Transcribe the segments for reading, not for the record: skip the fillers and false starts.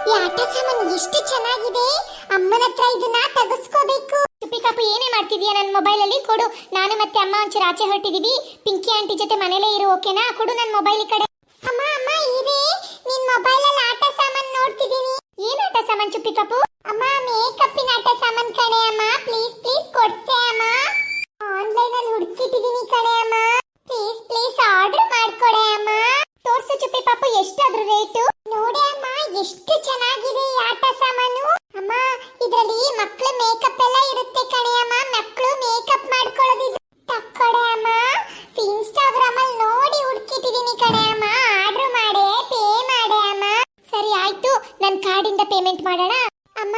ಈ ಆಟ ಸಾಮಾನು ಎಷ್ಟು ಚೆನ್ನಾಗಿದೆ. ಅಮ್ಮನ ಹತ್ರ ಇದನ್ನ ತೆಗೆಸ್ಕೋಬೇಕು. ಚುಪ್ಪಿ ಪಾಪು ಏನೇ ಮಾಡ್ತಿದೀಯ? ನನ್ನ ಮೊಬೈಲ್ ಅಲ್ಲಿ ಕೊಡು. ನಾನು ಮತ್ತೆ ಅಮ್ಮ ಒಂಚೂರು ಆಚೆ ಹೊರಟಿದೀವಿ. ಪಿಂಕಿ ಆಂಟಿ ಜೊತೆ ಮನೇಲೇ ಇರು, ಓಕೆನಾ? ಕೊಡು ನನ್ನ ಮೊಬೈಲ್ ಈ ಕಡೆ. ಅಮ್ಮ ಅಮ್ಮ ಇದೆ ನಿನ್ ಮೊಬೈಲ್ ಅಲ್ಲಿ ಆಟ ಸಾಮಾನು ನೋಡ್ತಿದೀನಿ. ಏನ್ ಆಟ ಸಾಮಾನು ಚುಪ್ಪಿ ಪಾಪು? ಅಮ್ಮ ಮೇಕಪ್ಪಿನ ಆಟ ಸಾಮಾನು ಕಣೆ ಅಮ್ಮ. ಪ್ಲೀಸ್ ಪ್ಲೀಸ್ ಕೊಡ್ಸೆ ಅಮ್ಮ. ಆನ್ಲೈನ್ ಅಲ್ಲಿ ಹುಡುಕಿಟ್ಟಿದೀನಿ ಕಣೆ ಅಮ್ಮ. ಪ್ಲೀಸ್ ಪ್ಲೀಸ್ ಆರ್ಡರ್ ಮಾಡ್ಕೊಡೆ ಅಮ್ಮ. ತೋರ್ಸು ಚುಪ್ಪಿ ಪಾಪು, ಎಷ್ಟು ಅದ್ರ ರೇಟು? ನೋಡಿ ಅಮ್ಮ, ಎಷ್ಟು ಚೆನ್ನಾಗಿದೆ ಈ ಆಟ ಸಾಮಾನು. ಅಮ್ಮ ಇದರಲ್ಲಿ ಮಕ್ಕಳ ಮೇಕಪ್ ಎಲ್ಲ ಇರುತ್ತೆ ಕಣೆ ಅಮ್ಮ. ಮಕ್ಕಳು ಮೇಕಪ್ ಮಾಡ್ಕೊಳ್ಳೋದಿದೆ. ತಕ್ಕೊಡೆ ಅಮ್ಮ. ಇನ್ಸ್ಟಾಗ್ರಾಮ್ ಅಲ್ಲಿ ನೋಡಿ ಹುಡುಕಿಟ್ಟಿದೀನಿ ಕಣೆ ಅಮ್ಮ. ಆರ್ಡರ್ ಮಾಡೆ, ಪೇ ಮಾಡೆ ಅಮ್ಮ. ಸರಿ ಆಯ್ತು, ನನ್ನ ಕಾರ್ಡಿಂದ ಪೇಮೆಂಟ್ ಮಾಡೋಣ. ಅಮ್ಮ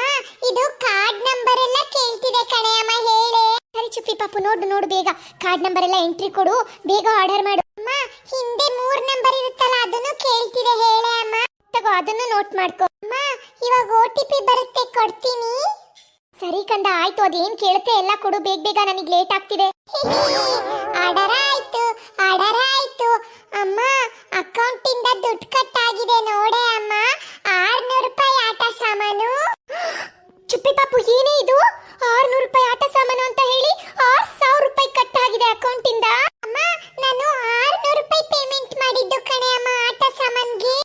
ಇದು ಕಾರ್ಡ್ ನಂಬರ್ ಎಲ್ಲ ಕೇಳ್ತಿದೆ ಕಣೆ ಅಮ್ಮ, ಹೇಳೆ. ಸರಿ ಚುಪ್ಪಿ ಪಾಪು, ನೋಡು ನೋಡು ಬೇಗ ಕಾರ್ಡ್ ನಂಬರ್ ಎಲ್ಲ ಎಂಟ್ರಿ ಕೊಡು, ಬೇಗ ಆರ್ಡರ್ ಮಾಡು. ಅಮ್ಮ ಹಿಂದೆ 3 ನಂಬರ್ ಇರುತ್ತಲ್ಲ ಅದನ್ನು ಕೇಳ್ತಿದೆ, ಹೇಳೆ ಅಮ್ಮ. ತಗೋ ಅದನ್ನು ನೋಟ್ ಮಾಡ್ಕೊ. ಅಮ್ಮ ಇವಾಗ OTP ಬರುತ್ತೆ, ಕೊಡ್ತೀನಿ. ಸರಿ ಕಂದ, ಆಯ್ತು. ಅದೇನ್ ಕೇಳುತ್ತೆ ಎಲ್ಲ ಕೊಡು ಬೇಗ ಬೇಗ, ನನಗೆ ಲೇಟ್ ಆಗ್ತಿದೆ. ಆರ್ಡರ್ ಆಯ್ತು, ಆರ್ಡರ್ ಆಯ್ತು. ಅಮ್ಮ ಅಕೌಂಟ್ ಇಂದ ದುಡ್ಡು ಕಟ್ ಆಗಿದೆ ನೋಡೆ ಅಮ್ಮ. 600 ರೂಪಾಯಿ ಆಟ ಸಾಮಾನು. ಚುಪ್ಪಿ ಪಾಪು, ಏನೇ ಇದು? 600 ರೂಪಾಯಿ ಆಟ ಸಾಮಾನು ಅಂತ ಹೇಳಿ 6000 ರೂಪಾಯಿ ಕಟ್ ಆಗಿದೆ ಅಕೌಂಟ್ ಇಂದ. ಅಮ್ಮ ನಾನು 600 ರೂಪಾಯಿ ಪೇಮೆಂಟ್ ಮಾಡಿದ್ದು ಕಣೆ ಅಮ್ಮ ಆಟ ಸಾಮಾನ್ಗೆ.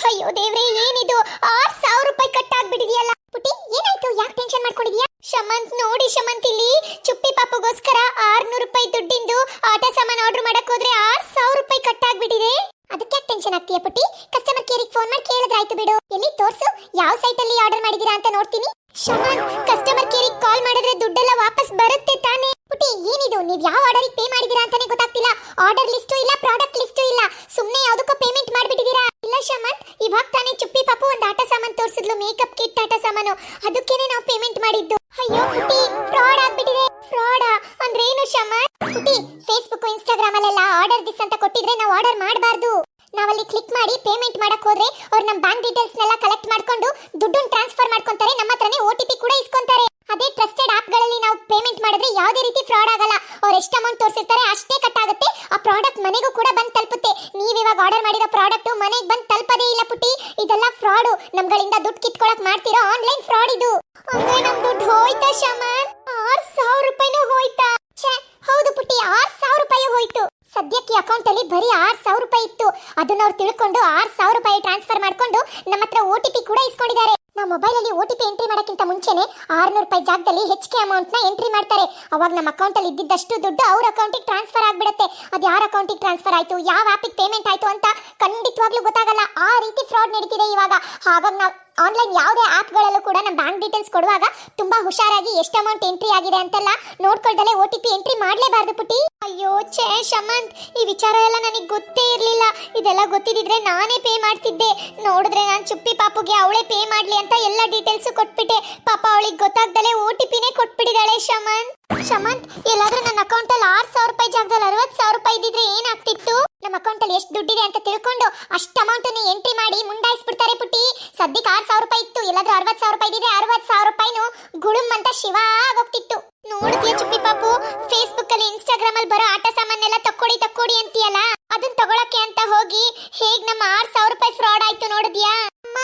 ಅಯ್ಯೋ ದೇವ್ರೆ, ಏನಿದು? 6000 ರೂಪಾಯಿ ಕಟ್ ಆಗ್ಬಿಟ್ಟಿದೆಯಲ್ಲ. ಪುಟಿ ಏನಾಯ್ತು? ಯಾಕೆ ಟೆನ್ಷನ್ ಮಾಡ್ಕೊಂಡಿದ್ಯಾ? ಶಮಂತ್ ನೋಡಿ, ಶಮಂತ್ ಇಲ್ಲಿ ಚುಪ್ಪಿ ಪಾಪುಗೋಸ್ಕರ 600 ರೂಪಾಯಿ ದುಡ್ಡಿಂದು ಆಟ ಸಾಮಾನು ಆರ್ಡರ್ ಮಾಡಕ್ ಹೋದ್ರೆ 6000 ರೂಪಾಯಿ ಕಟ್ ಆಗ್ಬಿಟ್ಟಿದೆ. ಅದಕ್ಕೆ ಯಾಕೆ ಟೆನ್ಷನ್ ಆಗ್ತೀಯ ಪುಟಿ? ಕಸ್ಟಮರ್ ಕೇರಿಗೆ ಫೋನ್ ಮಾಡಿ ಕೇಳಿದ್ರಾಯ್ತು ಬಿಡು. ಎಲ್ಲಿ ತೋರ್ಸು, ಯಾವ ಸೈಟ್ ಅಲ್ಲಿ ಆರ್ಡರ್ ಮಾಡಿದೀರಾ ಅಂತ ನೋಡ್ತೀನಿ. ಶಮಂತ್, ಕಸ್ಟಮರ್ ಕೇರಿಗೆ ಕಾಲ್ ಮಾಡಿದ್ರೆ ದುಡ್ಡೆಲ್ಲ ವಾಪಸ್ ಬರುತ್ತೆ ತಾನೇ? ಪುಟಿ ಏನಿದು? ನೀವ್ ಯಾವ ಆರ್ಡರ್ ಪೇ ಮಾಡಿದೀರಾ ಅಂತಾನೆ ಗೊತ್ತಾಗ್ತಿಲ್ಲ. ಆರ್ಡರ್ ಲಿಸ್ಟು ಇಲ್ಲ, ಪ್ರಾಡಕ್ಟ್ ಲಿಸ್ಟು ಇಲ್ಲ. ಸುಮ್ನೆ ಯಾವ್ದಕ್ಕೂ ಪೇಮೆಂಟ್ ಮಾಡ್ಬಿಟ್ಟಿದೀರಾ. ಇಲ್ಲ ಶಮಂತ್, ಇವಾಗ ತಾನೇ ಚುಪ್ಪಿ ಪಾಪು ಒಂದು ಆಟ ಸಾಮಾನು ತೋರಿಸಿದ್ಲು, ಮೇಕಪ್ ಕಿಟ್ ಆಟ ಸಾಮಾನು. ಅದಕ್ಕೇನೆ ನಾವು ಪೇಮೆಂಟ್ ಮಾಡಿದ್ದು. ಅಯ್ಯೋ ಪುಟಿ, ಫ್ರಾಡ್ ಆಗ್ಬಿಟ್ಟಿದೆ. ಫ್ರಾಡ್ ಅಂದ್ರೆ ಏನು ಶಮಂತ್? ಪುಟಿ, ಫೇಸ್ಬುಕ್ ಇನ್ಸ್ಟಾಗ್ರಾಮ್ ಅಲ್ಲೆಲ್ಲ ಆರ್ಡರ್ ದಿಸ್ ಅಂತ ಕೊಟ್ಟಿದ್ರೆ ನಾವು ಆರ್ಡರ್ ಮಾಡಬಾರ್ದು. ನಾವಲ್ಲಿ ಕ್ಲಿಕ್ ಮಾಡಿ ಪೇಮೆಂಟ್ ಮಾಡಕ್ ಹೋದ್ರೆ ಅವ್ರು ನಮ್ಮ ಬ್ಯಾಂಕ್ ಡೀಟೇಲ್ಸ್ನೆಲ್ಲ ಕಲೆಕ್ಟ್ ಮಾಡ್ಕೊಂಡು ದುಡ್ಡನ್ನು ಟ್ರಾನ್ಸ್ಫರ್ ಮಾಡ್ಕೊಂತಾರೆ. ನಮ್ಮ ಹತ್ರನೇ OTP ಕೂಡ ಇಸ್ಕೊಂತಾರೆ. ಅದೇ ಟ್ರಸ್ಟೆಡ್ ಆಪ್ಗಳಲ್ಲಿ ನಾವು ಪೇಮೆಂಟ್ ಮಾಡಿದ್ರೆ ಯಾವುದೇ ರೀತಿ ಫ್ರಾಡ್ ಆಗಲ್ಲ. ಅವ್ರು ಎಷ್ಟು ಅಮೌಂಟ್ ತೋರಿಸಿರ್ತಾರೆ ಅಷ್ಟೇ ಕಟ್ ಆಗುತ್ತೆ. ಆ ಪ್ರಾಡಕ್ಟ್ ಮನೆಗೂ ಕೂಡ ಬಂದು ತಲುಪುತ್ತೆ. ನೀವು ಇವಾಗ ಆರ್ಡರ್ ಮಾಡಿರೋ ಪ್ರಾಡಕ್ಟ್ ಮನೆಗೆ ಬಂದು ತಲುಪದೇ ಇಲ್ಲ ಪುಟಿ. ಇದೆಲ್ಲ ಫ್ರಾಡು. ನಮ್ಗಳಿಂದ ದುಡ್ಡು ಕಿತ್ಕೊಳಕ್ ಮಾಡ್ತಿರೋ ಆನ್ಲೈನ್ ಫ್ರಾಡ್ ಇದು. ಅಂದ್ರೆ ನಮ್ ದುಡ್ಡು ಹೋಯ್ತಾ ಶಮನ್? 6000 ರೂಪಾಯಿನೂ ಹೋಯ್ತಾ? ಛೇ, ಹೌದು ಪುಟಿ, 6000 ರೂಪಾಯಿ ಹೋಯ್ತು. ಸದ್ಯಕ್ಕೆ ಅಕೌಂಟ್ ಅಲ್ಲಿ ಬರೀ 6000 ರೂಪಾಯಿ ಇತ್ತು. ಅದನ್ನ ಅವ್ರು ತಿಳ್ಕೊಂಡು 6000 ರೂಪಾಯಿ ಟ್ರಾನ್ಸ್ಫರ್ ಮಾಡ್ಕೊಂಡು ನಮ್ಮ ಹತ್ರ OTP ಕೂಡ ಇಸ್ಕೊಂಡಿದ್ದಾರೆ. ನಾವು ಮೊಬೈಲ್ ಅಲ್ಲಿ OTP ಎಂಟ್ರಿ ಮಾಡಕ್ಕಿಂತ ಮುಂಚೆನೆ 600 ರೂಪಾಯಿ ಜಾಗದಲ್ಲಿ ಹೆಚ್ಚಿಗೆ ಅಮೌಂಟ್ ನ ಎಂಟ್ರಿ ಮಾಡ್ತಾರೆ. ಅವಾಗ ನಮ್ಮ ಅಕೌಂಟ್ ಅಲ್ಲಿ ಇದ್ದಿದ್ದಷ್ಟು ದುಡ್ಡು ಅವ್ರ ಅಕೌಂಟಿಗೆ ಟ್ರಾನ್ಸ್ಫರ್ ಆಗ್ಬಿಡುತ್ತೆ. ಅದು ಯಾರ ಅಕೌಂಟಿಗೆ ಟ್ರಾನ್ಸ್ಫರ್ ಆಯ್ತು, ಯಾವ ಆಪಿಗೆ ಪೇಮೆಂಟ್ ಆಯ್ತು ಅಂತ ಖಂಡಿತವಾಗ್ಲೂ ಗೊತ್ತಾಗಲ್ಲ. ಆ ರೀತಿ ಫ್ರಾಡ್ ನಡೀತಿದೆ ಇವಾಗ. ಹಾಗಾಗಿ ನಾವು ಆನ್ಲೈನ್ ಯಾವುದೇ ಆಪ್ಗಳಲ್ಲೂ ಕೂಡ ನಮ್ಮ ಬ್ಯಾಂಕ್ ಡೀಟೇಲ್ಸ್ ಕೊಡುವಾಗ ತುಂಬಾ ಹುಷಾರಾಗಿ ಎಷ್ಟು ಅಮೌಂಟ್ ಎಂಟ್ರಿ ಆಗಿದೆ ಅಂತೆಲ್ಲ ನೋಡ್ಕೊಳ್ದಲೆ OTP ಎಂಟ್ರಿ ಮಾಡಲೇಬಾರ್ದು ಪುಟಿ. ಅಯ್ಯೋ ಛೇ ಶಮಂತ್, ಈ ವಿಚಾರ ಎಲ್ಲ ನನಗೆ ಗೊತ್ತೇ ಇರಲಿಲ್ಲ. ಇದೆಲ್ಲ ಗೊತ್ತಿದ್ರೆ ನಾನೇ ಪೇ ಮಾಡ್ತಿದ್ದೆ. ನೋಡಿದ್ರೆ ನಾನು ಚುಪ್ಪಿ ಪಾಪುಗೆ ಅವಳೇ ಪೇ ಮಾಡ್ಲಿ ಅಂತ ಎಲ್ಲ ಡೀಟೇಲ್ಸ್ ಕೊಟ್ಬಿಟ್ಟೆ. ಪಾಪ ಅವಳಿಗೆ ಗೊತ್ತಾಗ್ದಲೆ OTPನೇ ಕೊಟ್ಬಿಟ್ಟಿದ್ದಾಳೆ ಶಮಂತ್. ಶಮಂತ್, ಎಲ್ಲಾದ್ರೂ ನನ್ನ ಅಕೌಂಟ್ ಅಲ್ಲಿ 6000 ರೂಪಾಯಿ ಜಾಗದಲ್ಲಿ 60,000 ರೂಪಾಯಿ ಇದ್ದಿದ್ರೆ ಏನಾಗ್ತಿತ್ತು? ನಮ್ಮ ಅಕೌಂಟ್ ಅಲ್ಲಿ ಎಷ್ಟು ದುಡ್ಡಿದೆ ಅಂತ ತಿಳ್ಕೊಂಡು ಅಷ್ಟು ಅಮೌಂಟ್ ಎಂಟ್ರಿ ಮಾಡಿ ಮುಂಡಾಯಿಸ್ಬಿಡ್ತಾರೆ ಪುಟಿ. ಸದ್ಯಕ್ಕೆ 6000 ರೂಪಾಯಿ ಇತ್ತು, ಎಲ್ಲಾದ್ರೂ 60,000 ರೂಪಾಯಿ ಇದ್ದಿದ್ರೆ 60,000 ರೂಪಾಯಿನು ಗುಳುಮ್ ಅಂತ ಶಿವ ಆಗೋಗ್ತಿತ್ತು. ನೋಡಿದ್ಯಾ ಚುಪ್ಪಿ ಪಾಪು, ಫೇಸ್ಬುಕ್ ಅಲ್ಲಿ ಇನ್ಸ್ಟಾಗ್ರಾಮ್ ಅಲ್ಲಿ ಬರೋ ಆಟ ಸಾಮಾನೆಲ್ಲ ತಕ್ಕೊಡಿ ಅಂತೀಯಲ್ಲ, ಅದನ್ನ ತಗೊಳಕ್ಕೆ ಅಂತ ಹೋಗಿ ಹೇಗ್ ನಮ್ಮ 6000 ರೂಪಾಯಿ ಫ್ರಾಡ್ ಆಯ್ತು ನೋಡಿದ್ಯಾ? ಅಮ್ಮ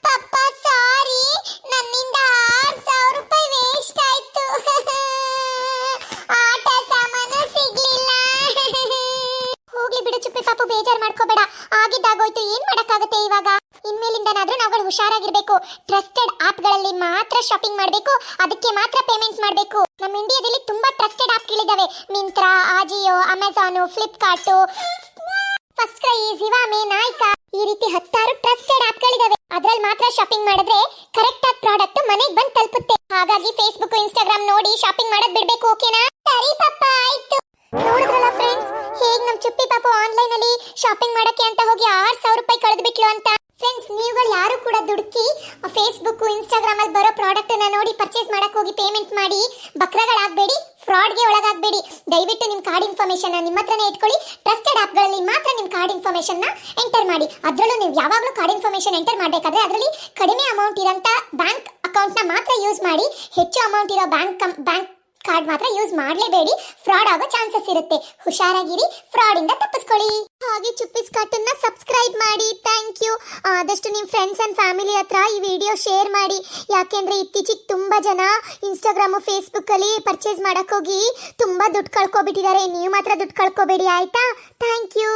ಪಪ್ಪ ಸಾರಿ, ನನ್ನಿಂದ 6000 ರೂಪಾಯಿ ವೇಸ್ಟ್ ಆಯ್ತು. ಆಟ ಸಾಮಾನು ಸಿಗ್ಲಿಲ್ಲ. ಹೋಗ್ಲಿ ಬಿಡು ಚುಪ್ಪಿ ಪಾಪು, ಬೇಜಾರ್ ಮಾಡ್ಕೋಬೇಡ. ಆಗಿದ್ದಾಗೋಯ್ತು, ಏನ್ ಮಾಡಕ್ಕಾಗುತ್ತೆ ಇವಾಗ? ಇನ್ಮೇಲಿಂದನಾದ್ರೂ ನಾವುಗಳು ಹುಷಾರಾಗಿರ್ಬೇಕು. ಟ್ರಸ್ಟೆಡ್ ಆಪ್ಗಳಲ್ಲಿ ಮಾತ್ರ ಶಾಪಿಂಗ್ ಮಾಡಬೇಕು, ಅದಕ್ಕೆ ಮಾತ್ರ ಪೇಮೆಂಟ್ ಮಾಡಬೇಕು. ನಮ್ಮ ಇಂಡಿಯಾದಲ್ಲಿ ತುಂಬಾ ಟ್ರಸ್ಟೆಡ್ ಆಪ್ಗಳಿದಾವೆ. ಮಿಂತ್ರಾ, ಆಜಿಯೋ, ಅಮೆಜಾನ್, ಫ್ಲಿಪ್ಕಾರ್ಟ್, ಫಸ್ಟ್ ಕ್ರೈ, ಜಿವಾಮೆ, ನಾಯ್ಕಾ, ಈ ರೀತಿ 10 ಟ್ರಸ್ಟೆಡ್ ಆಪ್ಗಳಿದಾವೆ. ಅದ್ರಲ್ಲಿ ಮಾತ್ರ ಶಾಪಿಂಗ್ ಮಾಡಿದ್ರೆ ಕರೆಕ್ಟ್ ಆಗಿ ಪ್ರಾಡಕ್ಟ್ ಮನೆಗೆ ಬಂದು ತಲುಪುತ್ತೆ. ಹಾಗಾಗಿ ಫೇಸ್ಬುಕ್ ಇನ್ಸ್ಟಾಗ್ರಾಮ್ ನೋಡಿ ಶಾಪಿಂಗ್ ಮಾಡೋದ್ ಬಿಡ್ಬೇಕು, ಓಕೆನಾ? ಸರಿ ಪಪ್ಪ, ಆಯ್ತು. ನೋಡಿದ್ರಲ್ಲ ಫ್ರೆಂಡ್ಸ್, ಹೇಗ್ ನಮ್ ಚುಪ್ಪಿ ಪಾಪು ಆನ್ಲೈನ್ ಅಲ್ಲಿ ಶಾಪಿಂಗ್ ಮಾಡಕ್ಕೆ ಅಂತ ಹೋಗಿ 6000 ರೂಪಾಯಿ ಕಳೆದು ಬಿಟ್ಲು ಅಂತ. ಫ್ರೆಂಡ್ಸ್, ನೀವುಗಳು ಯಾರು ಕೂಡ ದುಡುಕಿ ಫೇಸ್ಬುಕ್ ಇನ್ಸ್ಟಾಗ್ರಾಮ್ ಅಲ್ಲಿ ಬರೋ ಪ್ರಾಡಕ್ಟ್ ಅನ್ನ ನೋಡಿ ಪರ್ಚೇಸ್ ಮಾಡಕ್ ಹೋಗಿ ಪೇಮೆಂಟ್ ಮಾಡಿ ಬಕ್ರಗಳಾಗಬೇಡಿ, ಫ್ರಾಡ್ಗೆ ಒಳಗಾಗಬೇಡಿ. ದಯವಿಟ್ಟು ನಿಮ್ಮ ಕಾರ್ಡ್ ಇನ್ಫಾರ್ಮೇಷನ್ ನಿಮ್ಮ ಹತ್ರನೇ ಇಟ್ಕೊಳ್ಳಿ. ಟ್ರಸ್ಟೆಡ್ ಆಪ್ಗಳಲ್ಲಿ ಮಾತ್ರ ನಿಮ್ಮ ಕಾರ್ಡ್ ಇನ್ಫಾರ್ಮೇಷನ್ ನ ಎಂಟರ್ ಮಾಡಿ. ಅದರಲ್ಲೂ ನೀವು ಯಾವಾಗಲೂ ಕಾರ್ಡ್ ಇನ್ಫಾರ್ಮೇಷನ್ ಎಂಟರ್ ಮಾಡಬೇಕಾದ್ರೆ ಅದರಲ್ಲಿ ಕಡಿಮೆ ಅಮೌಂಟ್ ಇರೋಂಥ ಬ್ಯಾಂಕ್ ಅಕೌಂಟ್ ನ ಮಾತ್ರ ಯೂಸ್ ಮಾಡಿ. ಹೆಚ್ಚು ಅಮೌಂಟ್ ಇರೋ ಬ್ಯಾಂಕ್ ಕಾರ್ಡ್ ಮಾತ್ರ ಯೂಸ್ ಮಾಡಲೇಬೇಡಿ, ಫ್ರಾಡ್ ಆಗೋ ಚಾನ್ಸಸ್ ಇರುತ್ತೆ. ಹುಷಾರಾಗಿರಿ, ಫ್ರಾಡ್ ಇಂದ ತಪ್ಪಿಸ್ಕೊಳ್ಳಿ. ಹಾಗೆ ಚುಪ್ಪಿಸ್ ಕಾರ್ಟನ್ನ ಸಬ್ಸ್ಕ್ರೈಬ್ ಮಾಡಿ. Thank you. ಆದಷ್ಟು ನಿಮ್ಮ ಫ್ರೆಂಡ್ಸ್ ಅಂಡ್ ಫ್ಯಾಮಿಲಿ ಹತ್ರ ಈ ವಿಡಿಯೋ ಶೇರ್ ಮಾಡಿ. ಯಾಕೆಂದ್ರೆ ಇತ್ತೀಚೆಗೆ ತುಂಬಾ ಜನ ಇನ್ಸ್ಟಾಗ್ರಾಮು ಫೇಸ್ಬುಕ್ ಅಲ್ಲಿ ಪರ್ಚೇಸ್ ಮಾಡಕ್ ಹೋಗಿ ತುಂಬಾ ದುಡ್ಡು ಕಳ್ಕೊಬಿಟ್ಟಿದ್ದಾರೆ. ನೀವು ಮಾತ್ರ ದುಡ್ಡು ಕಳ್ಕೊಬೇಡಿ, ಆಯ್ತಾ? Thank you.